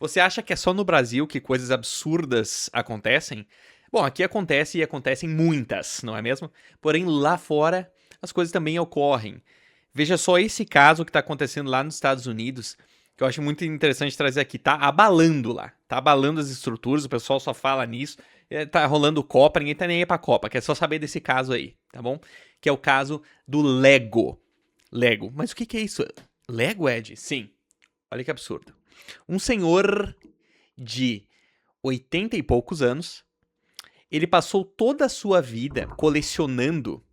Você acha que é só no Brasil que coisas absurdas acontecem? Bom, aqui acontece e acontecem muitas, não é mesmo? Porém, lá fora, as coisas também ocorrem. Veja só esse caso que está acontecendo lá nos Estados Unidos, que eu acho muito interessante trazer aqui. Tá abalando lá, tá abalando as estruturas, o pessoal só fala nisso. Tá rolando Copa, ninguém tá nem aí pra Copa, quer só saber desse caso aí, tá bom? Que é o caso do Lego. Lego. Mas o que que é isso? Lego, Ed? Sim. Olha que absurdo. Um senhor de 80 e poucos anos, ele passou toda a sua vida colecionando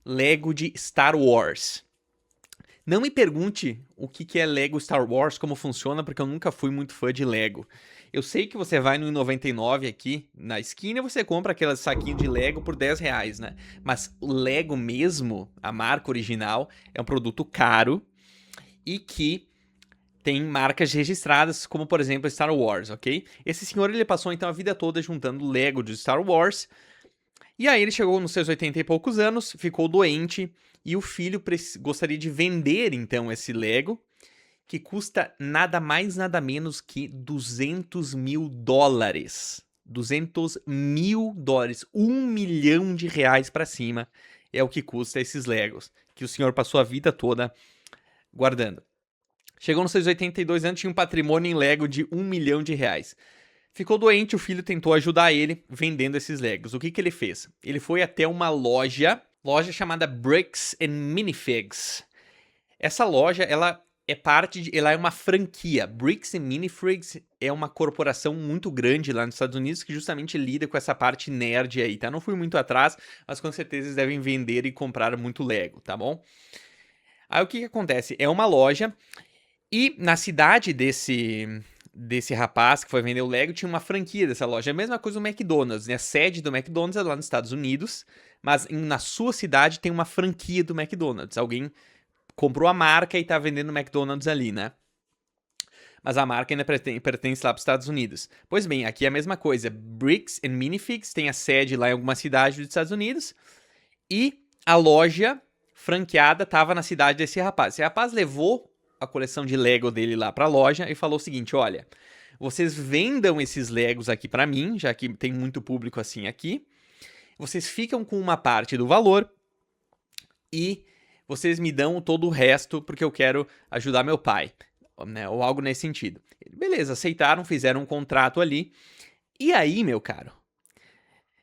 Lego de Star Wars. Não me pergunte o que é Lego Star Wars, como funciona, porque eu nunca fui muito fã de Lego. Eu sei que você vai no 99 aqui na esquina e você compra aquele saquinho de Lego por 10 reais, né? Mas o Lego mesmo, a marca original, é um produto caro e que tem marcas registradas, como por exemplo Star Wars, ok? Esse senhor ele passou então a vida toda juntando Lego de Star Wars, e aí ele chegou nos seus 80 e poucos anos, ficou doente, e o filho gostaria de vender então esse Lego, que custa nada mais nada menos que 200 mil dólares. 200 mil dólares, 1 milhão de reais para cima é o que custa esses Legos, que o senhor passou a vida toda guardando. Chegou nos seus 82 anos, tinha um patrimônio em Lego de 1 milhão de reais. Ficou doente, o filho tentou ajudar ele vendendo esses Legos. O que ele fez? Ele foi até uma loja chamada Bricks and Minifigs. Essa loja, ela ela é uma franquia. Bricks and Minifigs é uma corporação muito grande lá nos Estados Unidos que justamente lida com essa parte nerd aí, tá? Não fui muito atrás, mas com certeza eles devem vender e comprar muito Lego, tá bom? Aí o que acontece? É uma loja e na cidade desse rapaz que foi vender o Lego, tinha uma franquia dessa loja. É a mesma coisa do McDonald's, né? A sede do McDonald's é lá nos Estados Unidos, mas na sua cidade tem uma franquia do McDonald's. Alguém comprou a marca e tá vendendo o McDonald's ali, né? Mas a marca ainda pertence lá para os Estados Unidos. Pois bem, aqui é a mesma coisa. Bricks and Minifigs tem a sede lá em alguma cidade dos Estados Unidos e a loja franqueada estava na cidade desse rapaz. Esse rapaz levou a coleção de Lego dele lá para a loja e falou o seguinte, olha, vocês vendam esses Legos aqui para mim, já que tem muito público assim aqui, vocês ficam com uma parte do valor e vocês me dão todo o resto porque eu quero ajudar meu pai, né, ou algo nesse sentido. Beleza, aceitaram, fizeram um contrato ali, e aí, meu caro,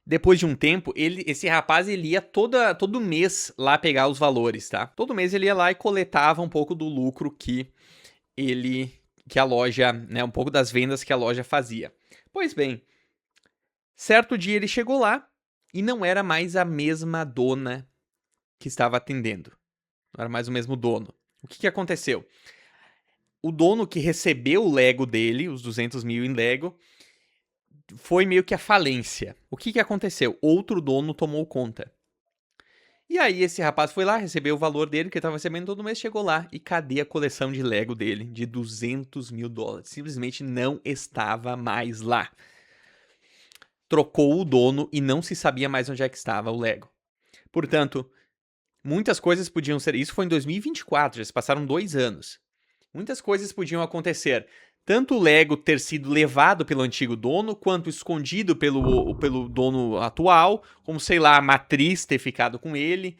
depois de um tempo, esse rapaz ele ia todo mês lá pegar os valores, tá? Todo mês ele ia lá e coletava um pouco do lucro que a loja, né, um pouco das vendas que a loja fazia. Pois bem, certo dia ele chegou lá e não era mais a mesma dona que estava atendendo. Não era mais o mesmo dono. O que aconteceu? O dono que recebeu o Lego dele, os 200 mil em Lego, foi meio que a falência. O que aconteceu? Outro dono tomou conta. E aí esse rapaz foi lá, recebeu o valor dele, que ele estava recebendo todo mês, chegou lá e cadê a coleção de Lego dele, de 200 mil dólares? Simplesmente não estava mais lá. Trocou o dono e não se sabia mais onde é que estava o Lego. Portanto, muitas coisas podiam ser... Isso foi em 2024, já se passaram 2 anos. Muitas coisas podiam acontecer. Tanto o Lego ter sido levado pelo antigo dono, quanto escondido pelo dono atual, como, sei lá, a matriz ter ficado com ele.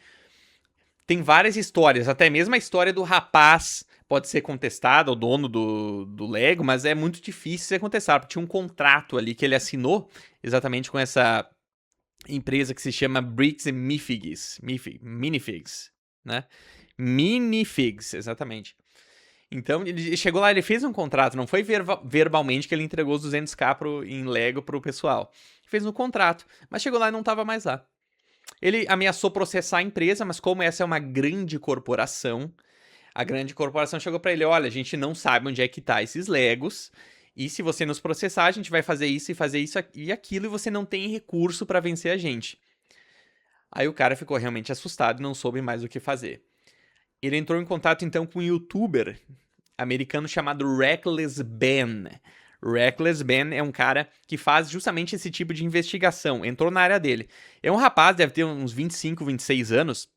Tem várias histórias, até mesmo a história do rapaz pode ser contestada, o dono do Lego, mas é muito difícil ser contestado, porque tinha um contrato ali que ele assinou exatamente com essa empresa que se chama Bricks and Minifigs, né? Minifigs, exatamente. Então, ele chegou lá, ele fez um contrato, não foi verbalmente que ele entregou os 200k em Lego pro pessoal. Fez um contrato, mas chegou lá e não estava mais lá. Ele ameaçou processar a empresa, mas como essa é uma grande corporação, a grande corporação chegou para ele, olha, a gente não sabe onde é que tá esses Legos, e se você nos processar, a gente vai fazer isso e aquilo, e você não tem recurso para vencer a gente. Aí o cara ficou realmente assustado e não soube mais o que fazer. Ele entrou em contato então com um youtuber americano chamado Reckless Ben. Reckless Ben é um cara que faz justamente esse tipo de investigação. Entrou na área dele. É um rapaz, deve ter uns 25, 26 anos.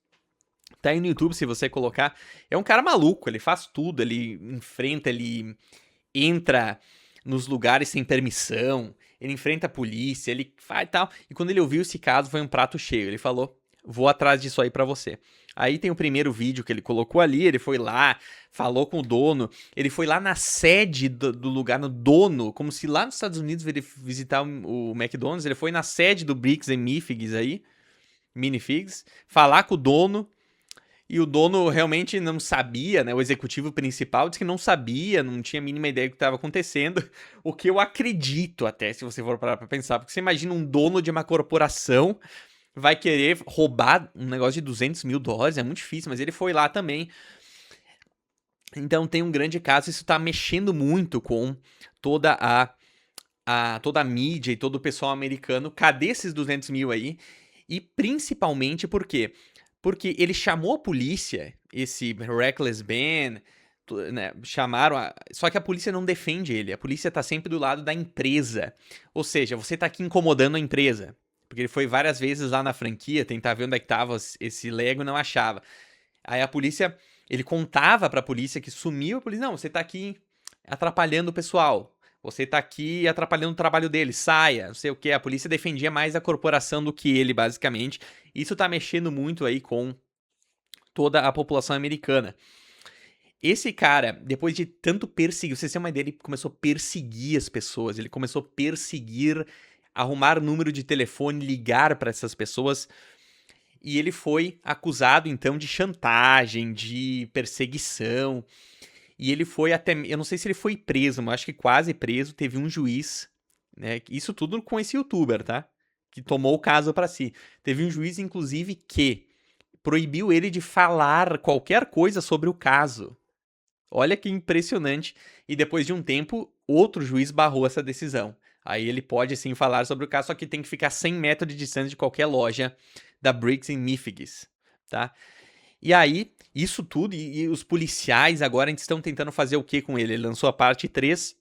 Tá aí no YouTube, se você colocar. É um cara maluco, ele faz tudo, ele enfrenta, ele entra nos lugares sem permissão, ele enfrenta a polícia, ele faz tal. E quando ele ouviu esse caso, foi um prato cheio. Ele falou, vou atrás disso aí pra você. Aí tem o primeiro vídeo que ele colocou ali, ele foi lá, falou com o dono, ele foi lá na sede do lugar, no dono, como se lá nos Estados Unidos ele visitar o McDonald's, ele foi na sede do Bricks and Minifigs aí, Minifigs, falar com o dono, e o dono realmente não sabia, né, o executivo principal disse que não sabia, não tinha a mínima ideia do que estava acontecendo, o que eu acredito até, se você for parar pra pensar, porque você imagina um dono de uma corporação vai querer roubar um negócio de 200 mil dólares, é muito difícil, mas ele foi lá também. Então tem um grande caso, isso tá mexendo muito com toda toda a mídia e todo o pessoal americano. Cadê esses 200 mil aí? E principalmente por quê? Porque ele chamou a polícia, esse Reckless Ben, né, só que a polícia não defende ele, a polícia tá sempre do lado da empresa. Ou seja, você tá aqui incomodando a empresa. Porque ele foi várias vezes lá na franquia tentar ver onde é que tava esse Lego e não achava. Aí a polícia, ele contava pra polícia que sumiu, a polícia, não, você tá aqui atrapalhando o pessoal. Você tá aqui atrapalhando o trabalho dele, saia, não sei o que. A polícia defendia mais a corporação do que ele, basicamente. Isso tá mexendo muito aí com toda a população americana. Esse cara, depois de tanto perseguir, você tem uma ideia, ele começou a perseguir as pessoas, ele começou a perseguir, arrumar número de telefone, ligar para essas pessoas, e ele foi acusado então de chantagem, de perseguição, e ele foi até, eu não sei se ele foi preso, mas acho que quase preso, teve um juiz, né, isso tudo com esse youtuber, tá? Que tomou o caso para si. Teve um juiz, inclusive, que proibiu ele de falar qualquer coisa sobre o caso. Olha que impressionante. E depois de um tempo, outro juiz barrou essa decisão. Aí ele pode sim falar sobre o caso, só que tem que ficar 100 metros de distância de qualquer loja da Bricks and Minifigs, tá? E aí, isso tudo, e os policiais agora estão tentando fazer o que com ele? Ele lançou a parte 3,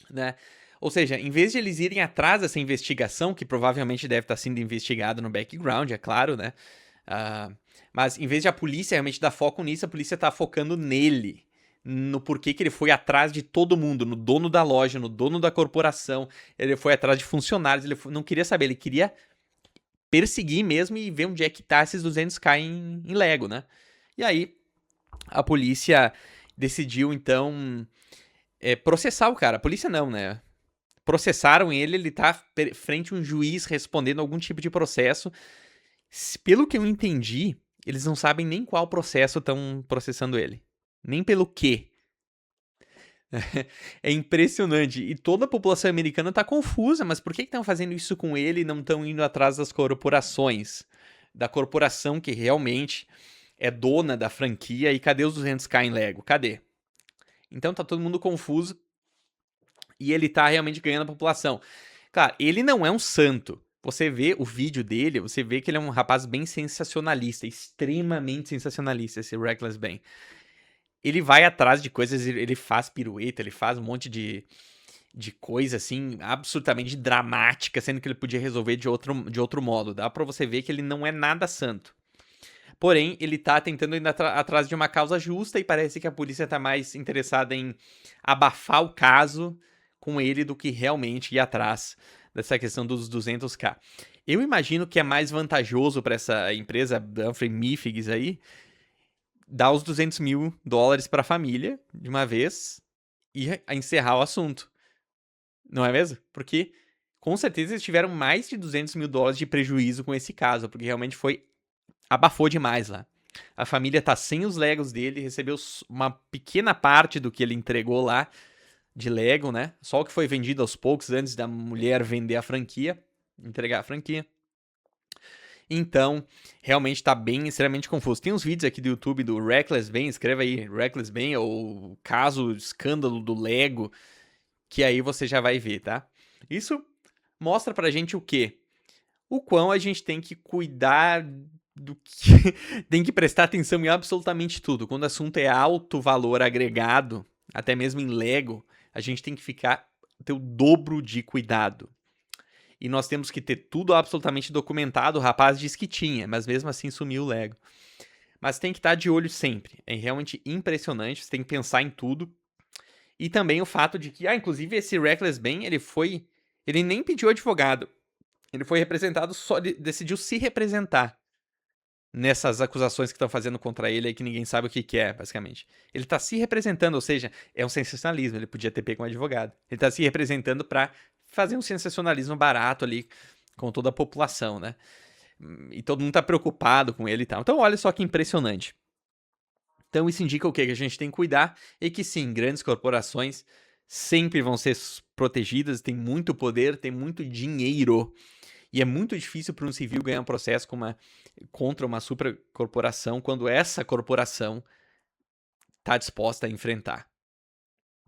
né? Ou seja, em vez de eles irem atrás dessa investigação, que provavelmente deve estar sendo investigado no background, é claro, né? Mas em vez de a polícia realmente dar foco nisso, a polícia tá focando nele. No porquê que ele foi atrás de todo mundo, no dono da loja, no dono da corporação, ele foi atrás de funcionários, não queria saber, ele queria perseguir mesmo e ver onde é que tá esses 200k em Lego, né? E aí, a polícia decidiu, então, processar o cara. A polícia não, né? Processaram ele tá frente a um juiz respondendo algum tipo de processo. Pelo que eu entendi, eles não sabem nem qual processo estão processando ele. Nem pelo quê. É impressionante. E toda a população americana tá confusa, mas por que estão fazendo isso com ele e não estão indo atrás das corporações? Da corporação que realmente é dona da franquia, e cadê os 200k em Lego? Cadê? Então tá todo mundo confuso e ele tá realmente ganhando a população. Claro, ele não é um santo. Você vê o vídeo dele, você vê que ele é um rapaz bem sensacionalista, extremamente sensacionalista, esse Reckless Ben. Ele vai atrás de coisas, ele faz pirueta, ele faz um monte de coisa, assim, absolutamente dramática, sendo que ele podia resolver de outro modo. Dá pra você ver que ele não é nada santo. Porém, ele tá tentando ir atrás de uma causa justa e parece que a polícia tá mais interessada em abafar o caso com ele do que realmente ir atrás dessa questão dos 200k. Eu imagino que é mais vantajoso pra essa empresa, Dunfrey Minifigs aí, dar os 200 mil dólares pra família de uma vez e encerrar o assunto. Não é mesmo? Porque com certeza eles tiveram mais de 200 mil dólares de prejuízo com esse caso, porque realmente abafou demais lá. A família tá sem os Legos dele, recebeu uma pequena parte do que ele entregou lá de Lego, né? Só o que foi vendido aos poucos antes da mulher vender a franquia, entregar a franquia. Então, realmente tá bem, extremamente confuso. Tem uns vídeos aqui do YouTube do Reckless Ben, escreva aí, Reckless Ben, ou caso, escândalo do Lego, que aí você já vai ver, tá? Isso mostra pra gente o quê? O quão a gente tem que cuidar do que... tem que prestar atenção em absolutamente tudo. Quando o assunto é alto valor agregado, até mesmo em Lego, a gente tem que ter o dobro de cuidado. E nós temos que ter tudo absolutamente documentado. O rapaz disse que tinha, mas mesmo assim sumiu o Lego. Mas tem que estar de olho sempre. É realmente impressionante, você tem que pensar em tudo. E também o fato de que, inclusive esse Reckless Ben, ele nem pediu advogado. Ele foi representado, decidiu se representar nessas acusações que estão fazendo contra ele aí, que ninguém sabe o que é, basicamente. Ele tá se representando, ou seja, é um sensacionalismo, ele podia ter pego um advogado. Ele tá se representando pra fazer um sensacionalismo barato ali com toda a população, né? E todo mundo tá preocupado com ele e tal. Então olha só que impressionante. Então isso indica o quê? Que a gente tem que cuidar e que sim, grandes corporações sempre vão ser protegidas, tem muito poder, tem muito dinheiro. E é muito difícil para um civil ganhar um processo contra uma supercorporação quando essa corporação está disposta a enfrentar.